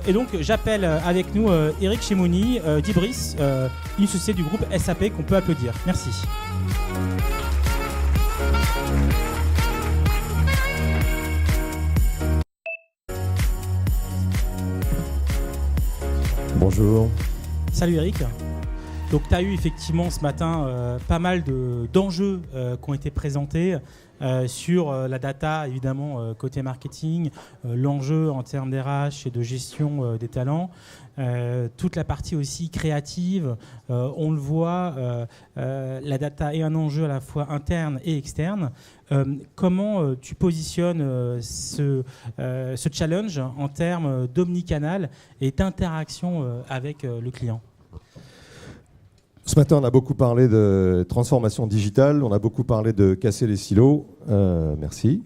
Et donc j'appelle avec nous Eric Chemouni d'Ibris, une société du groupe SAP qu'on peut applaudir. Merci. Bonjour. Salut Eric. Donc tu as eu effectivement ce matin pas mal d'enjeux qui ont été présentés sur la data, évidemment, côté marketing, l'enjeu en termes d'RH et de gestion des talents, toute la partie aussi créative, on le voit, la data est un enjeu à la fois interne et externe. Comment tu positionnes ce challenge en termes d'omnicanal et d'interaction avec le client ? Ce matin, on a beaucoup parlé de transformation digitale, on a beaucoup parlé de casser les silos. Merci.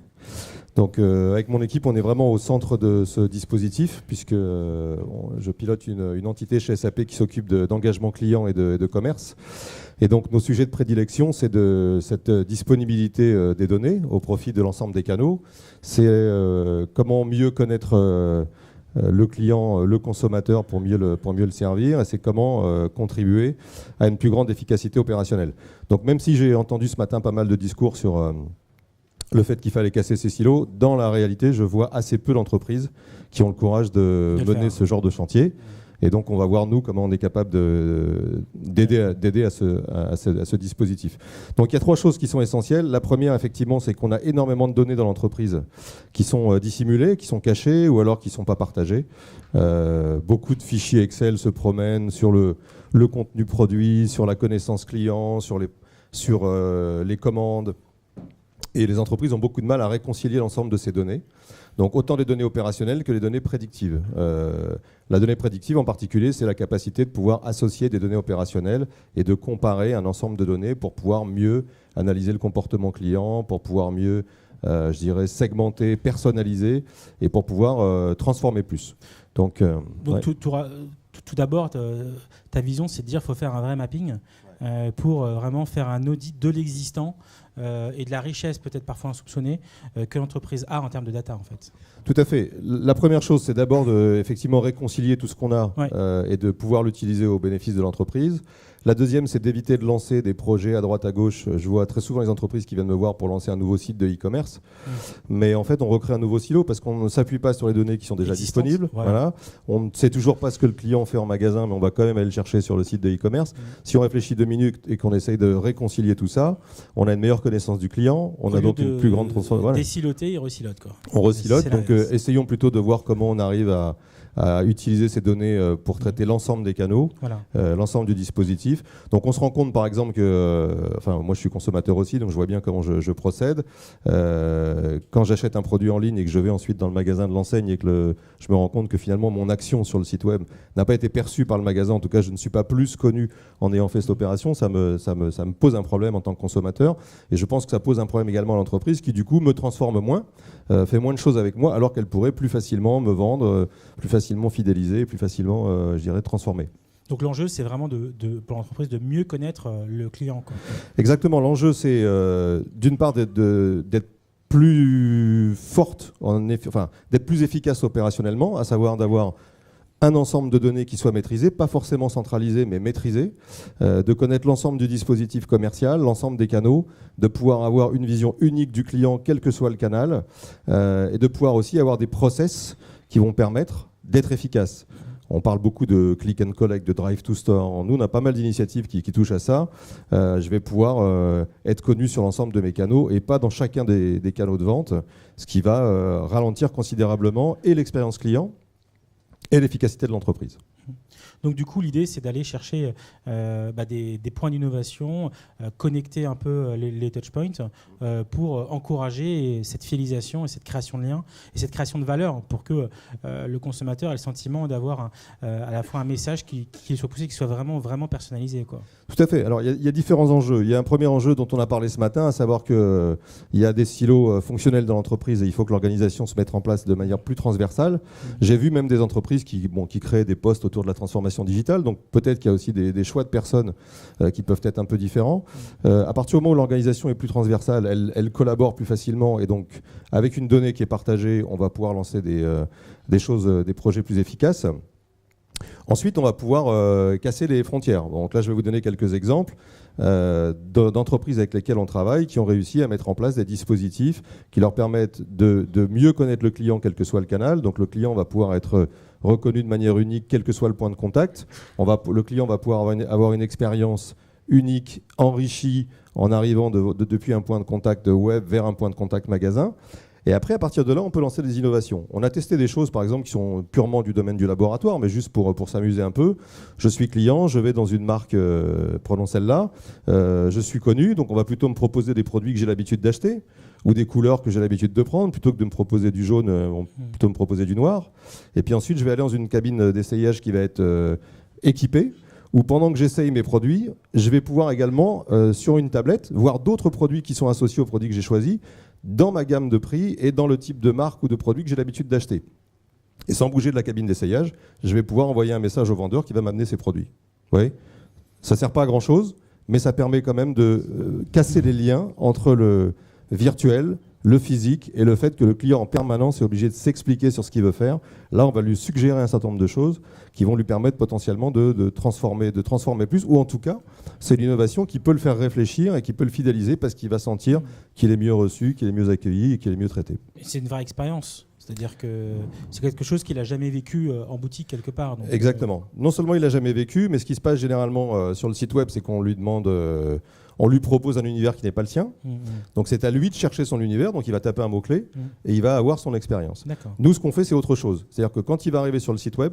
Donc, avec mon équipe, on est vraiment au centre de ce dispositif, puisque je pilote une entité chez SAP qui s'occupe d'engagement client et de commerce. Et donc, nos sujets de prédilection, c'est de cette disponibilité des données au profit de l'ensemble des canaux. C'est comment mieux connaître le client, le consommateur pour mieux le servir, et c'est comment contribuer à une plus grande efficacité opérationnelle. Donc même si j'ai entendu ce matin pas mal de discours sur le fait qu'il fallait casser ces silos, dans la réalité, je vois assez peu d'entreprises qui ont le courage de mener ce genre de chantier. Et donc, on va voir, nous, comment on est capable d'aider à ce dispositif. Donc, il y a 3 choses qui sont essentielles. La première, effectivement, c'est qu'on a énormément de données dans l'entreprise qui sont dissimulées, qui sont cachées ou alors qui ne sont pas partagées. Beaucoup de fichiers Excel se promènent sur le contenu produit, sur la connaissance client, sur les commandes. Et les entreprises ont beaucoup de mal à réconcilier l'ensemble de ces données. Donc autant les données opérationnelles que les données prédictives. La donnée prédictive en particulier, c'est la capacité de pouvoir associer des données opérationnelles et de comparer un ensemble de données pour pouvoir mieux analyser le comportement client, pour pouvoir mieux, segmenter, personnaliser et pour pouvoir transformer plus. Donc ouais. Tout d'abord, ta vision, c'est de dire qu'il faut faire un vrai mapping pour vraiment faire un audit de l'existant et de la richesse peut-être parfois insoupçonnée que l'entreprise a en termes de data en fait. Tout à fait. La première chose, c'est d'abord de effectivement réconcilier tout ce qu'on a et de pouvoir l'utiliser au bénéfice de l'entreprise. La deuxième, c'est d'éviter de lancer des projets à droite à gauche. Je vois très souvent les entreprises qui viennent me voir pour lancer un nouveau site de e-commerce. Mais en fait, on recrée un nouveau silo parce qu'on ne s'appuie pas sur les données qui sont déjà disponibles. Voilà. On ne sait toujours pas ce que le client fait en magasin, mais on va quand même aller le chercher sur le site de e-commerce. Si on réfléchit 2 minutes et qu'on essaye de réconcilier tout ça, on a une meilleure connaissance du client. On a donc une plus grande transformation. Désiloter, il resilote quoi. On resilote. Donc essayons plutôt de voir comment on arrive à utiliser ces données pour traiter l'ensemble des canaux, l'ensemble du dispositif. Donc on se rend compte par exemple que, moi je suis consommateur aussi, donc je vois bien comment je procède. Quand j'achète un produit en ligne et que je vais ensuite dans le magasin de l'enseigne et que je me rends compte que finalement mon action sur le site web n'a pas été perçue par le magasin, en tout cas je ne suis pas plus connu en ayant fait cette opération, ça me pose un problème en tant que consommateur. Et je pense que ça pose un problème également à l'entreprise qui du coup me transforme moins, fait moins de choses avec moi alors qu'elle pourrait plus facilement me vendre, plus facilement fidéliser, plus facilement, transformer. Donc l'enjeu, c'est vraiment pour l'entreprise de mieux connaître le client, quoi. Exactement. L'enjeu, c'est d'une part d'être plus forte, d'être plus efficace opérationnellement, à savoir d'avoir un ensemble de données qui soit maîtrisé, pas forcément centralisé, mais maîtrisé, de connaître l'ensemble du dispositif commercial, l'ensemble des canaux, de pouvoir avoir une vision unique du client, quel que soit le canal, et de pouvoir aussi avoir des process qui vont permettre d'être efficace. On parle beaucoup de click and collect, de drive to store. Nous, on a pas mal d'initiatives qui touchent à ça. Je vais pouvoir être connu sur l'ensemble de mes canaux et pas dans chacun des canaux de vente, ce qui va ralentir considérablement et l'expérience client et l'efficacité de l'entreprise. Donc du coup, l'idée, c'est d'aller chercher des points d'innovation, connecter un peu les touchpoints pour encourager cette fidélisation et cette création de liens et cette création de valeur pour que le consommateur ait le sentiment d'avoir à la fois un message qui soit poussé, qui soit vraiment, vraiment personnalisé, quoi. Tout à fait. Alors, il y a différents enjeux. Il y a un premier enjeu dont on a parlé ce matin, à savoir qu'il y a des silos fonctionnels dans l'entreprise et il faut que l'organisation se mette en place de manière plus transversale. J'ai vu même des entreprises qui créent des postes autour autour de la transformation digitale. Donc peut-être qu'il y a aussi des choix de personnes qui peuvent être un peu différents. À partir du moment où l'organisation est plus transversale, elle collabore plus facilement, et donc avec une donnée qui est partagée, on va pouvoir lancer des projets plus efficaces. Ensuite, on va pouvoir casser les frontières. Donc là, je vais vous donner quelques exemples d'entreprises avec lesquelles on travaille qui ont réussi à mettre en place des dispositifs qui leur permettent de mieux connaître le client, quel que soit le canal. Donc le client va pouvoir être reconnu de manière unique, quel que soit le point de contact. Le client va pouvoir avoir une expérience unique, enrichie, en arrivant depuis un point de contact web vers un point de contact magasin. Et après, à partir de là, on peut lancer des innovations. On a testé des choses, par exemple, qui sont purement du domaine du laboratoire, mais juste pour s'amuser un peu. Je suis client, je vais dans une marque, prenons celle-là, je suis connu, donc on va plutôt me proposer des produits que j'ai l'habitude d'acheter, ou des couleurs que j'ai l'habitude de prendre, plutôt que de me proposer du jaune, on va plutôt me proposer du noir. Et puis ensuite, je vais aller dans une cabine d'essayage qui va être équipée, où pendant que j'essaye mes produits, je vais pouvoir également, sur une tablette, voir d'autres produits qui sont associés aux produits que j'ai choisis, dans ma gamme de prix et dans le type de marque ou de produit que j'ai l'habitude d'acheter. Et sans bouger de la cabine d'essayage, je vais pouvoir envoyer un message au vendeur qui va m'amener ces produits. Vous voyez ? Ça ne sert pas à grand-chose, mais ça permet quand même de casser les liens entre le virtuel, le physique et le fait que le client en permanence est obligé de s'expliquer sur ce qu'il veut faire. Là, on va lui suggérer un certain nombre de choses qui vont lui permettre potentiellement de transformer plus, ou en tout cas, c'est l'innovation qui peut le faire réfléchir et qui peut le fidéliser parce qu'il va sentir qu'il est mieux reçu, qu'il est mieux accueilli et qu'il est mieux traité. C'est une vraie expérience. C'est-à-dire que c'est quelque chose qu'il n'a jamais vécu en boutique quelque part. Donc, exactement. Non seulement il n'a jamais vécu, mais ce qui se passe généralement sur le site web, c'est qu'on lui demande... on lui propose un univers qui n'est pas le sien. Donc c'est à lui de chercher son univers. Donc il va taper un mot-clé et il va avoir son expérience. Nous, ce qu'on fait, c'est autre chose. C'est-à-dire que quand il va arriver sur le site web,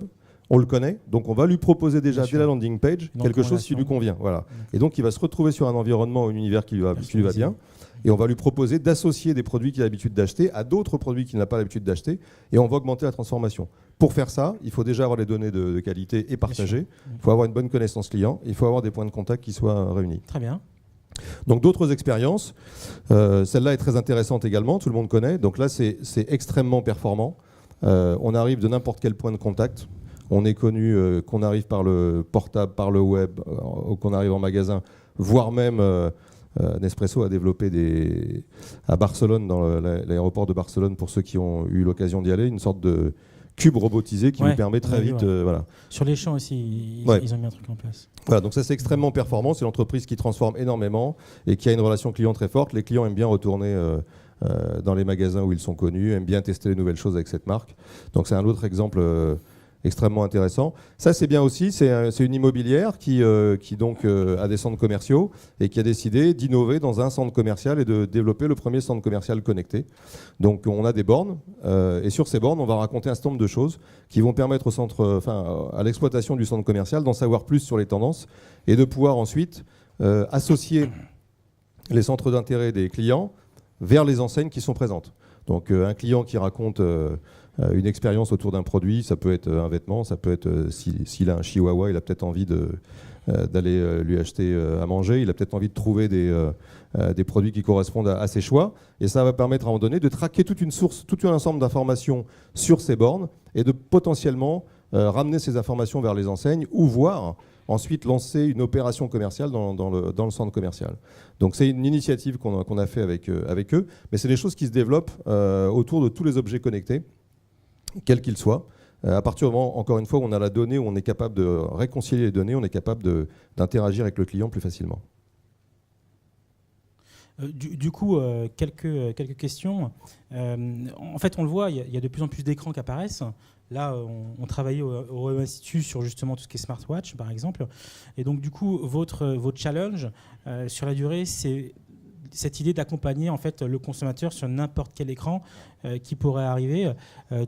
on le connaît. Donc on va lui proposer déjà dès la landing page quelque chose qui lui convient. Voilà. Et donc il va se retrouver sur un environnement, un univers qui lui va bien. Et on va lui proposer d'associer des produits qu'il a l'habitude d'acheter à d'autres produits qu'il n'a pas l'habitude d'acheter. Et on va augmenter la transformation. Pour faire ça, il faut déjà avoir les données de qualité et partagées. Il faut avoir une bonne connaissance client. Il faut avoir des points de contact qui soient réunis. Très bien. Donc d'autres expériences, celle-là est très intéressante également, tout le monde connaît. Donc là, c'est extrêmement performant. On arrive de n'importe quel point de contact. On est connu qu'on arrive par le portable, par le web, qu'on arrive en magasin, voire même Nespresso a développé à Barcelone, dans l'aéroport de Barcelone, pour ceux qui ont eu l'occasion d'y aller, une sorte de cube robotisé qui vous permet très vite... voilà. Sur les champs aussi, ils ont mis un truc en place. Voilà, donc ça c'est extrêmement performant, c'est l'entreprise qui transforme énormément et qui a une relation client très forte. Les clients aiment bien retourner dans les magasins où ils sont connus, aiment bien tester les nouvelles choses avec cette marque. Donc c'est un autre exemple extrêmement intéressant. Ça c'est bien aussi, c'est une immobilière qui donc a des centres commerciaux et qui a décidé d'innover dans un centre commercial et de développer le premier centre commercial connecté. Donc on a des bornes et sur ces bornes on va raconter un certain nombre de choses qui vont permettre à l'exploitation du centre commercial d'en savoir plus sur les tendances et de pouvoir ensuite associer les centres d'intérêt des clients vers les enseignes qui sont présentes. Donc un client qui raconte une expérience autour d'un produit, ça peut être un vêtement, ça peut être s'il a un chihuahua, il a peut-être envie d'aller lui acheter à manger, il a peut-être envie de trouver des produits qui correspondent à ses choix, et ça va permettre à un moment donné de traquer tout un ensemble d'informations sur ces bornes et de potentiellement ramener ces informations vers les enseignes ou voir ensuite lancer une opération commerciale dans le centre commercial. Donc c'est une initiative qu'on a fait avec eux, mais c'est des choses qui se développent autour de tous les objets connectés, quels qu'ils soient. À partir du moment, encore une fois, où on a la donnée, où on est capable de réconcilier les données, on est capable d'interagir avec le client plus facilement. Du coup, quelques questions. En fait, on le voit, il y a de plus en plus d'écrans qui apparaissent. Là, on travaillait au Institut sur justement tout ce qui est smartwatch, par exemple. Et donc, du coup, votre challenge sur la durée, c'est cette idée d'accompagner en fait le consommateur sur n'importe quel écran qui pourrait arriver,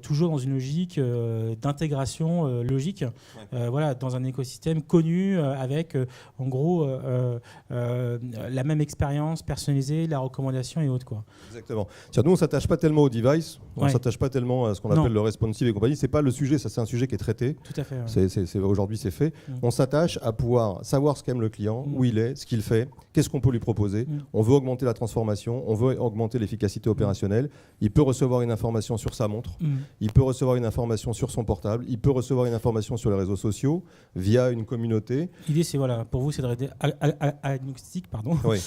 toujours dans une logique d'intégration logique, voilà, dans un écosystème connu avec en gros la même expérience personnalisée, la recommandation et autres, quoi. Exactement. Nous, on ne s'attache pas tellement au device, on ne s'attache pas tellement à ce qu'on appelle le responsive et compagnie. C'est pas le sujet, ça c'est un sujet qui est traité. Tout à fait. Aujourd'hui, c'est fait. On s'attache à pouvoir savoir ce qu'aime le client, où il est, ce qu'il fait, qu'est-ce qu'on peut lui proposer. On veut augmenter augmenter la transformation, on veut augmenter l'efficacité opérationnelle. Il peut recevoir une information sur sa montre, il peut recevoir une information sur son portable, il peut recevoir une information sur les réseaux sociaux via une communauté. L'idée, c'est pour vous, c'est de rester agnostique, Oui.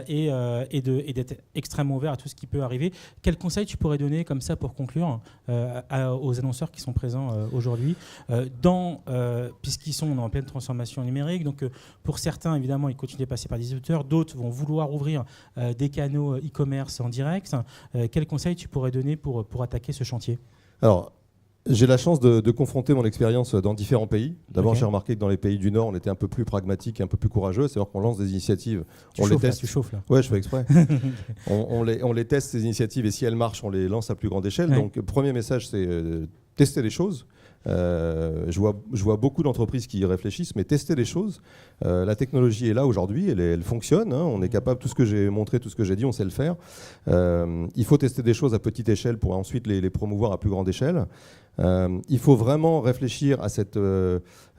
et d'être extrêmement ouvert à tout ce qui peut arriver. Quel conseil tu pourrais donner comme ça pour conclure aux annonceurs qui sont présents aujourd'hui, puisqu'ils sont en pleine transformation numérique. Donc pour certains, évidemment, ils continuent de passer par des distributeurs, d'autres vont vouloir ouvrir des canaux e-commerce en direct. Quel conseil tu pourrais donner pour attaquer ce chantier ? Alors, j'ai la chance de confronter mon expérience dans différents pays. D'abord, j'ai remarqué que dans les pays du Nord, on était un peu plus pragmatique, un peu plus courageux. C'est-à-dire qu'on lance des initiatives, les teste. Tu chauffes là. Ouais, je fais exprès. on les teste, ces initiatives, et si elles marchent, on les lance à plus grande échelle. Donc, premier message, c'est tester les choses. Je vois beaucoup d'entreprises qui y réfléchissent, mais tester les choses. La technologie est là aujourd'hui, elle fonctionne. On est capable, tout ce que j'ai montré, tout ce que j'ai dit, on sait le faire. Il faut tester des choses à petite échelle pour ensuite les promouvoir à plus grande échelle. Il faut vraiment réfléchir à cet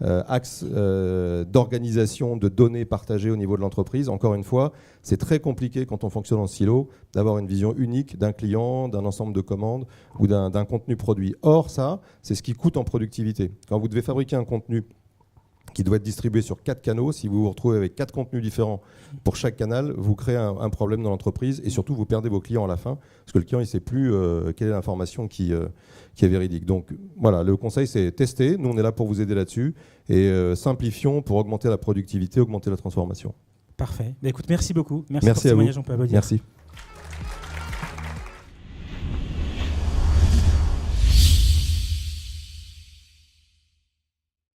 axe d'organisation de données partagées au niveau de l'entreprise. Encore une fois, c'est très compliqué quand on fonctionne en silo d'avoir une vision unique d'un client, d'un ensemble de commandes ou d'un contenu produit. Or, ça, c'est ce qui coûte en productivité. Quand vous devez fabriquer un contenu qui doit être distribué sur 4 canaux, si vous vous retrouvez avec 4 contenus différents pour chaque canal, vous créez un problème dans l'entreprise et surtout vous perdez vos clients à la fin parce que le client ne sait plus quelle est l'information qui est véridique. Donc voilà, le conseil c'est tester, nous on est là pour vous aider là-dessus et simplifions pour augmenter la productivité, augmenter la transformation. Parfait. Écoute, merci beaucoup. Merci pour ce à vous. témoignage, on peut applaudir. Merci.